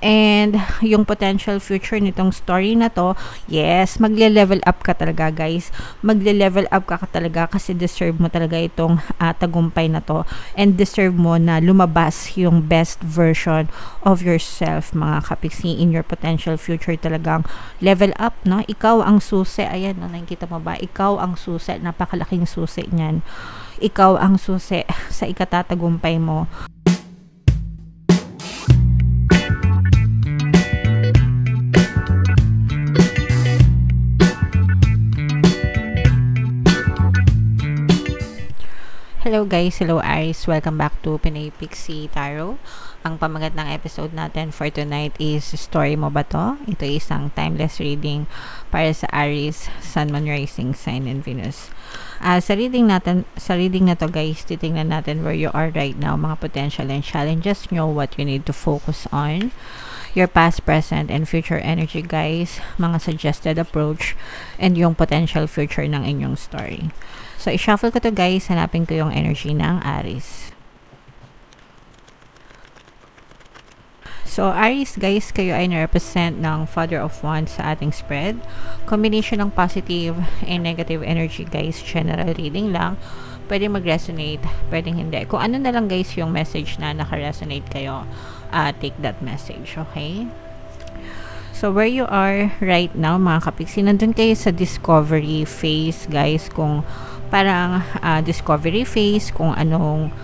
And yung potential future nitong story na to, yes, magle-level up ka talaga guys. Magle-level up ka talaga kasi deserve mo talaga itong tagumpay na to. And deserve mo na lumabas yung best version of yourself mga kapiksi. In your potential future talagang level up, no? Ikaw ang susi. Ayan, no? Nakikita mo ba? Ikaw ang susi. Napakalaking susi niyan. Ikaw ang susi sa ikatatagumpay mo. Hello guys, hello Aries, welcome back to Pinay Pixie Tarot. Ang pamagat ng episode natin for tonight is Story Mo Ba To? Ito ay isang timeless reading para sa Aries, Sun, Moon, Rising, Sign, and Venus. Sa reading na to guys, titingnan natin where you are right now, mga potential and challenges nyo, what you need to focus on, your past, present, and future energy guys, mga suggested approach, and yung potential future ng inyong story. So, i-shuffle ko to guys. Hanapin ko yung energy ng Aries. So, Aries guys, kayo ay na-represent ng Father of Wands sa ating spread. Combination ng positive and negative energy guys. General reading lang. Pwede mag-resonate, pwedeng hindi. Kung ano na lang guys yung message na naka-resonate kayo, take that message, okay? So, where you are right now, mga kapiksi, nandun kayo sa discovery phase, guys. Kung parang discovery phase, kung anong,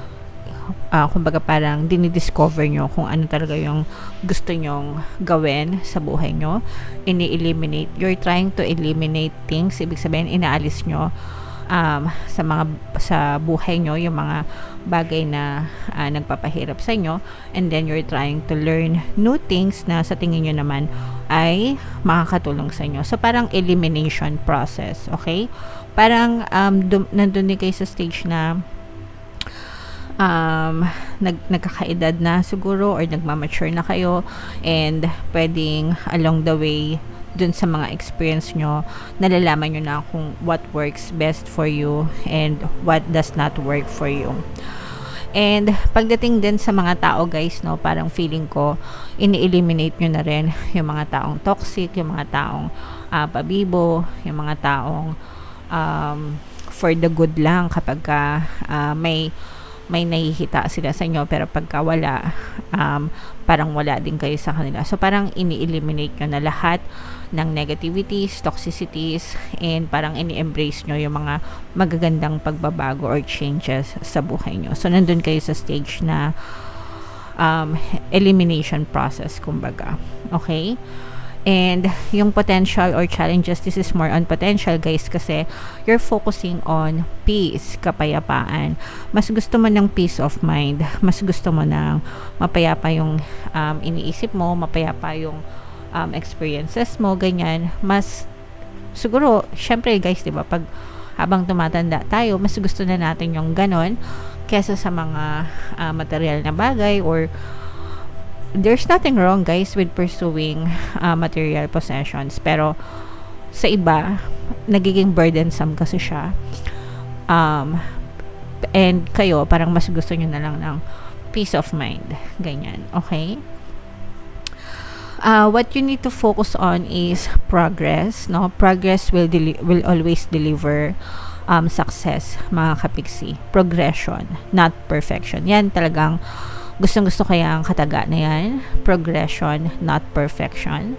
kumbaga parang dinidiscover nyo kung ano talaga yung gusto nyong gawin sa buhay nyo. Ini-eliminate. You're trying to eliminate things. Ibig sabihin, inaalis nyo sa buhay nyo yung mga bagay na nagpapahirap sa inyo, and then you're trying to learn new things na sa tingin nyo naman ay makakatulong sa inyo. So parang elimination process, okay? Parang nandun din kayo sa stage na nagkakaedad na siguro or nagmamature na kayo, and pwedeng along the way dun sa mga experience nyo, nalalaman nyo na kung what works best for you and what does not work for you. And pagdating din sa mga tao guys, no, parang feeling ko ini-eliminate nyo na rin yung mga taong toxic, yung mga taong pabibo, yung mga taong for the good lang kapag may nahihita sila sa inyo, pero pagka wala, parang wala din kayo sa kanila. So parang ini-eliminate nyo na lahat ng negativities, toxicities, and parang ini-embrace nyo yung mga magagandang pagbabago or changes sa buhay nyo. So nandun kayo sa stage na elimination process, kumbaga. Okay? And yung potential or challenges, this is more on potential guys, kasi you're focusing on peace, kapayapaan. Mas gusto mo ng peace of mind, mas gusto mo ng mapayapa yung iniisip mo, mapayapa yung experiences mo, ganyan. Mas siguro, syempre guys, diba, pag habang tumatanda tayo, mas gusto na natin yung ganon kesa sa mga material na bagay, or there's nothing wrong guys with pursuing material possessions, pero sa iba nagiging burdensome kasi siya, and kayo parang mas gusto nyo na lang ng peace of mind, ganyan, okay? What you need to focus on is progress, no? Progress will always deliver success, mga kapiksi. Progression, not perfection. Yan talagang gustong-gusto kaya ang kataga na yan. Progression, not perfection.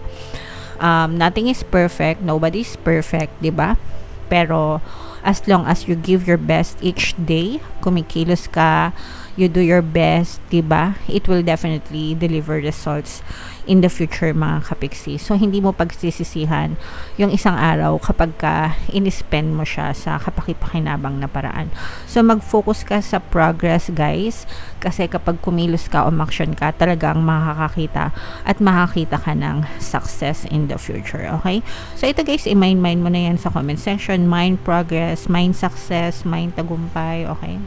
Nothing is perfect. Nobody is perfect, diba? Pero as long as you give your best each day, kumikilos ka, you do your best, diba? It will definitely deliver results in the future, mga kapiksi. So, hindi mo pagsisisihan yung isang araw kapag ka in-spend mo siya sa kapaki-pakinabang na paraan. So, mag-focus ka sa progress, guys. Kasi kapag kumilos ka o umaksyon ka, talagang makakakita at makakita ka ng success in the future, okay? So, ito guys, i-mind mo na yan sa comment section. Mind progress, mind success, mind tagumpay, okay?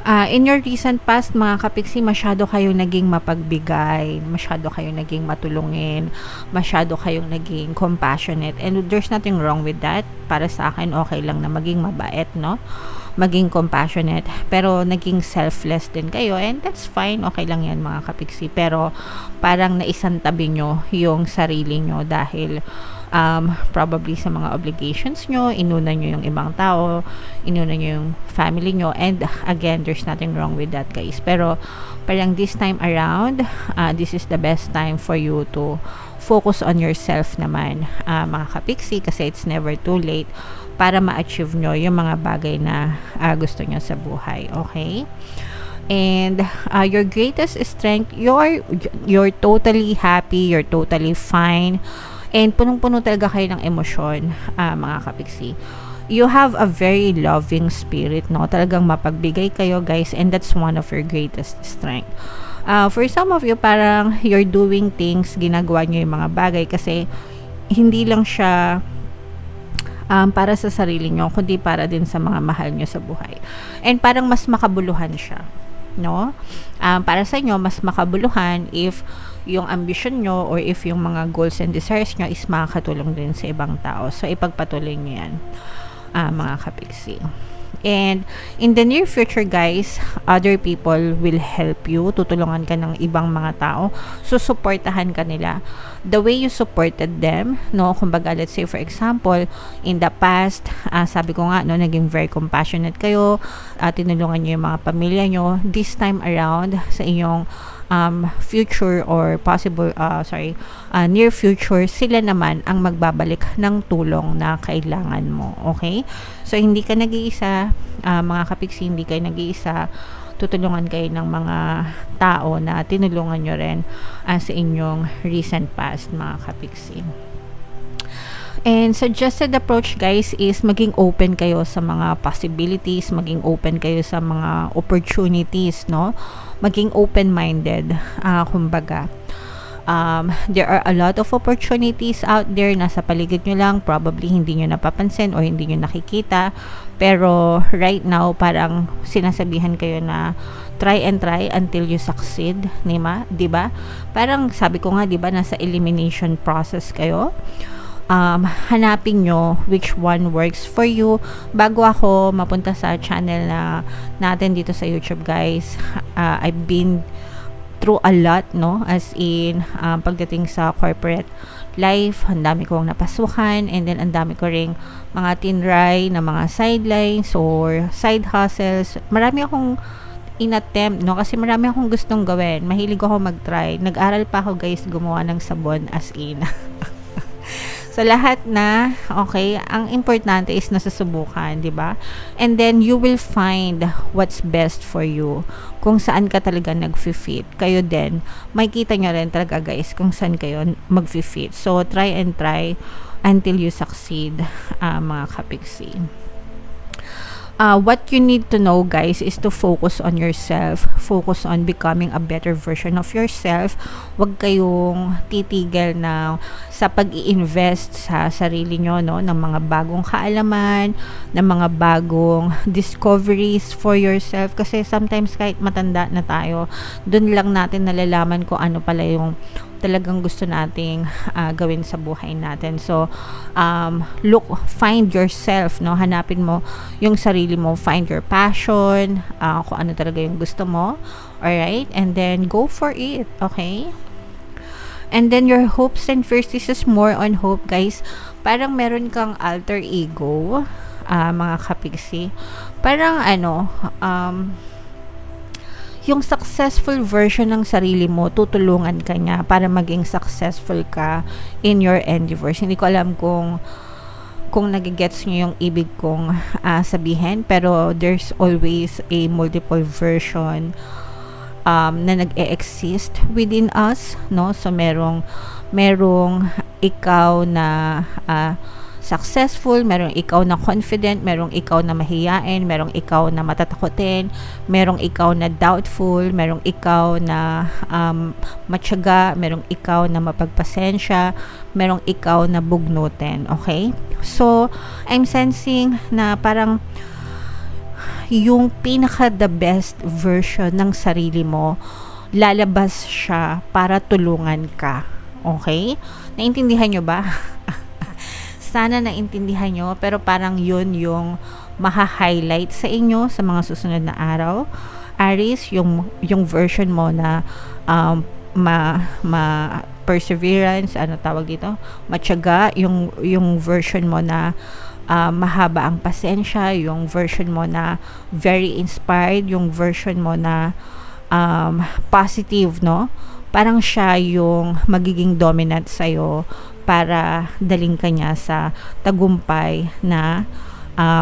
In your recent past, mga kapiksi, masyado kayong naging mapagbigay, masyado kayong naging matulungin, masyado kayong naging compassionate, and there's nothing wrong with that. Para sa akin, okay lang na maging mabait, no? maging compassionate, pero naging selfless din kayo, and that's fine, okay lang yan mga kapiksi. Pero parang naisantabi nyo yung sarili nyo dahil probably sa mga obligations nyo, inuna nyo yung ibang tao, inuna nyo yung family nyo, and again, there's nothing wrong with that, guys. Pero parang this time around, this is the best time for you to focus on yourself naman, mga kapiksi, kasi it's never too late para ma-achieve nyo yung mga bagay na gusto nyo sa buhay, okay? And your greatest strength, you're totally happy, you're totally fine, and punong-puno talaga kayo ng emosyon, mga kapiksi. You have a very loving spirit, no? Talagang mapagbigay kayo, guys, and that's one of your greatest strength. For some of you, parang you're doing things, ginagawa nyo yung mga bagay kasi hindi lang siya para sa sarili nyo, kundi para din sa mga mahal nyo sa buhay. And parang mas makabuluhan siya, no? Para sa inyo, mas makabuluhan if yung ambition nyo or if yung mga goals and desires nyo is makakatulong din sa ibang tao. So, ipagpatuloy nyo yan, mga kapiksi. And in the near future, guys, other people will help you. Tutulungan ka ng ibang mga tao. Susuportahan ka nila. The way you supported them, no? Kumbaga, let's say for example, in the past, sabi ko nga, no, naging very compassionate kayo, tinulungan nyo yung mga pamilya nyo. This time around, sa inyong future or possible, near future, sila naman ang magbabalik ng tulong na kailangan mo. Okay? So, hindi ka nag-iisa, mga kapiksi, hindi kayo nag-iisa. Tutulungan kayo ng mga tao na tinulungan nyo rin sa inyong recent past, mga kapiksi. And suggested approach, guys, is maging open kayo sa mga possibilities, maging open kayo sa mga opportunities, no? Maging open-minded, kumbaga. There are a lot of opportunities out there, nasa paligid nyo lang, probably hindi nyo napapansin or hindi nyo nakikita, pero right now, parang sinasabihan kayo na try and try until you succeed, diba? Parang sabi ko nga, diba, nasa elimination process kayo. Hanapin nyo which one works for you. Bago ako mapunta sa channel natin dito sa YouTube, guys, I've been through a lot, no? As in, pagdating sa corporate life, ang dami kong napasukan, and then ang dami ko ring mga tinry na mga sidelines or side hustles. Marami akong inattempt, no? Kasi marami akong gustong gawin. Mahilig ako mag-try. Nag-aral pa ako, guys, gumawa ng sabon, as in. So, lahat na, okay, ang importante is nasusubukan, di ba? And then, you will find what's best for you. Kung saan ka talaga nag-fit. Kayo din, makikita nyo rin talaga, guys, kung saan kayo mag-fit. So, try and try until you succeed, mga kapiksi. What you need to know, guys, is to focus on yourself. Focus on becoming a better version of yourself. Huwag kayong titigil na sa pag-i-invest sa sarili nyo, no? Ng mga bagong kaalaman, ng mga bagong discoveries for yourself. Kasi sometimes kahit matanda na tayo, dun lang natin nalalaman kung ano pala yung talagang gusto nating gawin sa buhay natin. So, find yourself, no? Hanapin mo yung sarili mo, find your passion, kung ano talaga yung gusto mo. Alright? And then, go for it. Okay? And then, your hopes and fears, this is more on hope, guys. Parang meron kang alter ego, mga kapiksi. Parang, yung successful version ng sarili mo, tutulungan ka niya para maging successful ka in your endeavors. Hindi ko alam kung nagigets nyo yung ibig kong sabihin, pero there's always a multiple version na nag-e-exist within us, no? So, merong ikaw na successful, merong ikaw na confident, merong ikaw na mahiyain, merong ikaw na matatakotin, merong ikaw na doubtful, merong ikaw na matyaga, merong ikaw na mapagpasensya, merong ikaw na bugnutin. Okay? So, I'm sensing na parang yung pinaka the best version ng sarili mo, lalabas siya para tulungan ka. Okay? Naintindihan nyo ba? Sana naintindihan nyo, pero parang yun yung maha-highlight sa inyo sa mga susunod na araw. Aries, yung version mo na perseverance, ano tawag dito, matyaga, yung version mo na mahaba ang pasensya, yung version mo na very inspired, yung version mo na positive, no? Parang siya yung magiging dominant sa'yo para daling ka niya sa tagumpay na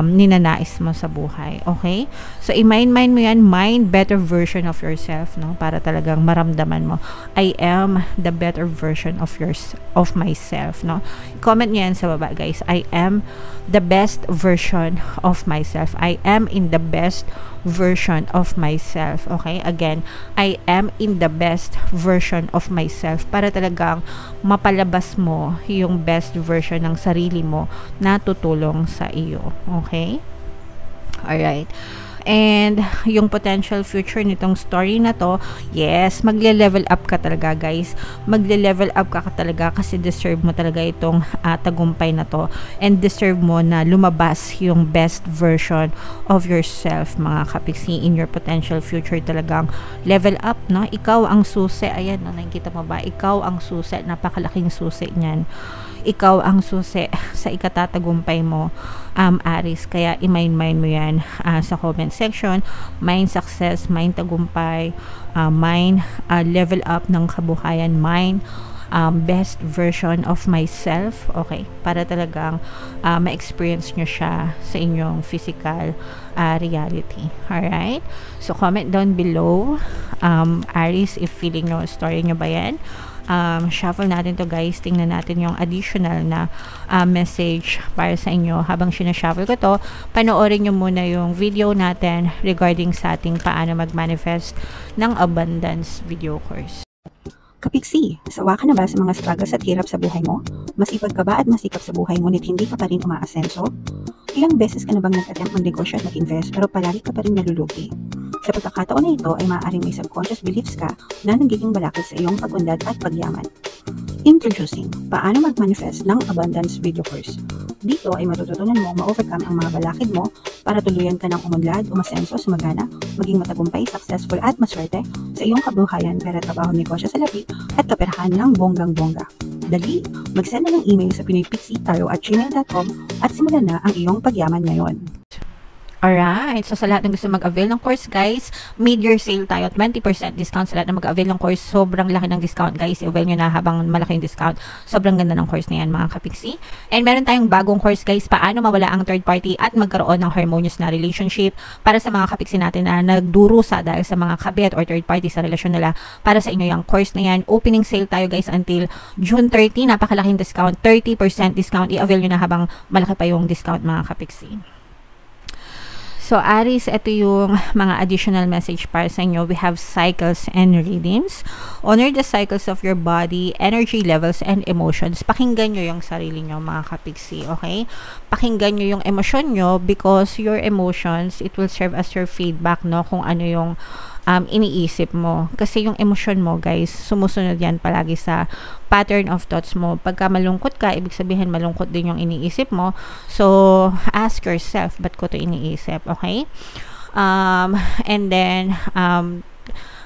ninanais mo sa buhay. Okay? So, i-mind mo yan, mind better version of yourself, no? Para talagang maramdaman mo, I am the better version of myself, no? Comment niyo yan sa baba, guys. I am the best version of myself. I am in the best version of myself. Okay? Again, I am in the best version of myself para talagang mapalabas mo yung best version ng sarili mo na tutulong sa iyo. Okay? Alright. And yung potential future nitong story na to, yes, magle-level up ka talaga, guys. Magle-level up ka talaga kasi deserve mo talaga itong tagumpay na to, and deserve mo na lumabas yung best version of yourself, mga kapiksi. In your potential future talagang level up, no? Ikaw ang susi. Ayan, no, nakikita mo ba? Ikaw ang susi. Napakalaking susi niyan. Ikaw ang susi sa ikatatagumpay mo, Aries. Kaya i-mind mo yan sa comment section. Mind success, mind tagumpay, mind level up ng kabuhayan, mind best version of myself. Okay, para talagang ma-experience nyo siya sa inyong physical reality. Alright, so comment down below, Aries, if feeling nyo, story nyo ba yan. Shuffle natin to, guys. Tingnan natin yung additional na message para sa inyo. Habang sinashuffle ko to, panoorin nyo muna yung video natin regarding sa ating paano mag-manifest ng abundance video course. Kapiksi, sawa ka na ba sa mga struggles at hirap sa buhay mo? Masipag ka ba at masikap sa buhay ngunit hindi ka pa rin umaasenso? Ilang beses ka na bang nag-attempt mag-negosyo at mag-invest pero palagi ka pa rin nalulugi? Sa pagkakataon na ito ay maaaring may subconscious beliefs ka na nagiging balakid sa iyong pag-unlad at pagyaman. Introducing, paano mag-manifest ng abundance video course. Dito ay matututunan mo ma-overcome ang mga balakid mo para tuluyan ka ng umunlad, umasenso, sumagana, maging matagumpay, successful at maswerte sa iyong kabuhayan, pera, trabaho, negosyo sa lapi at kaperahan ng bonggang-bongga. Dali, mag-send na ng email sa pinoypixie@gmail.com at simulan na ang iyong pagyaman ngayon. Alright, so sa lahat ng gusto mag-avail ng course, guys, mid-year sale tayo, 20% discount sa lahat na mag-avail ng course. Sobrang laki ng discount, guys. I-avail nyo na habang malaki yung discount. Sobrang ganda ng course na yan, mga kapiksi. And meron tayong bagong course, guys, paano mawala ang third party at magkaroon ng harmonious na relationship para sa mga kapiksi natin na nagdurusa dahil sa mga kabit or third party sa relasyon nila. Para sa inyo yung course na yan. Opening sale tayo, guys, until June 30. Napakalaking discount, 30% discount. I-avail nyo na habang malaki pa yung discount, mga kapiksi. So, Aries, ito yung mga additional message para sa inyo. We have cycles and rhythms. Honor the cycles of your body, energy levels, and emotions. Pakinggan nyo yung sarili nyo, mga kapiksi, okay? Pakinggan nyo yung emosyon nyo because your emotions, it will serve as your feedback, no? Kung ano yung iniisip mo. Kasi yung emosyon mo, guys, sumusunod yan palagi sa pattern of thoughts mo. Pagka malungkot ka, ibig sabihin malungkot din yung iniisip mo. So, ask yourself, ba't ko to iniisip? Okay? And then,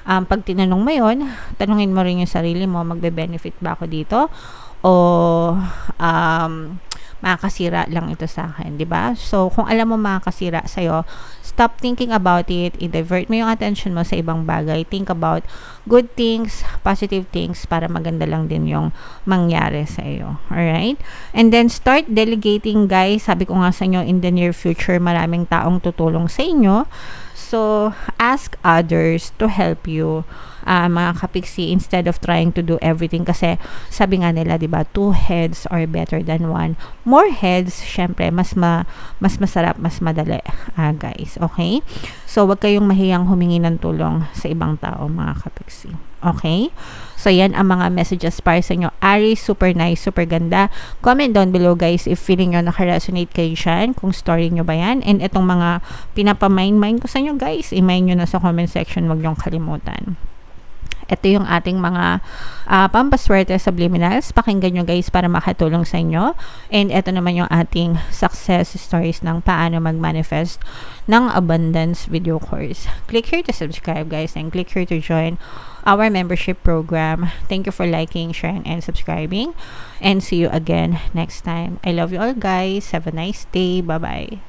pag tinanong mo yun, tanungin mo rin yung sarili mo, magbe-benefit ba ako dito? O, makakasira lang ito sa akin, 'di ba? So, kung alam mo makakasira sa iyo, stop thinking about it, i-divert mo yung attention mo sa ibang bagay. Think about good things, positive things para maganda lang din yung mangyari sa iyo. All right? And then start delegating, guys. Sabi ko nga sa inyo, in the near future, maraming taong tutulong sa inyo. So, ask others to help you, mga kapiksi, instead of trying to do everything. Kasi, sabi nga nila, diba, 2 heads are better than 1. More heads, syempre, mas masarap, mas madali, guys. Okay? So, wag kayong mahiyang humingi ng tulong sa ibang tao, mga kapiksi. Okay? So, yan ang mga messages para sa inyo. Aries, super nice, super ganda. Comment down below, guys, if feeling nyo nakaresonate kayo dyan, kung story nyo ba yan. And itong mga pinapamind ko sa inyo, guys, i-mind nyo na sa comment section, wag nyong kalimutan. Ito yung ating mga pampaswerte subliminals. Pakinggan nyo guys para makatulong sa inyo. And ito naman yung ating success stories ng paano mag-manifest ng abundance video course. Click here to subscribe guys and click here to join our membership program. Thank you for liking, sharing, and subscribing. And see you again next time. I love you all guys. Have a nice day. Bye-bye.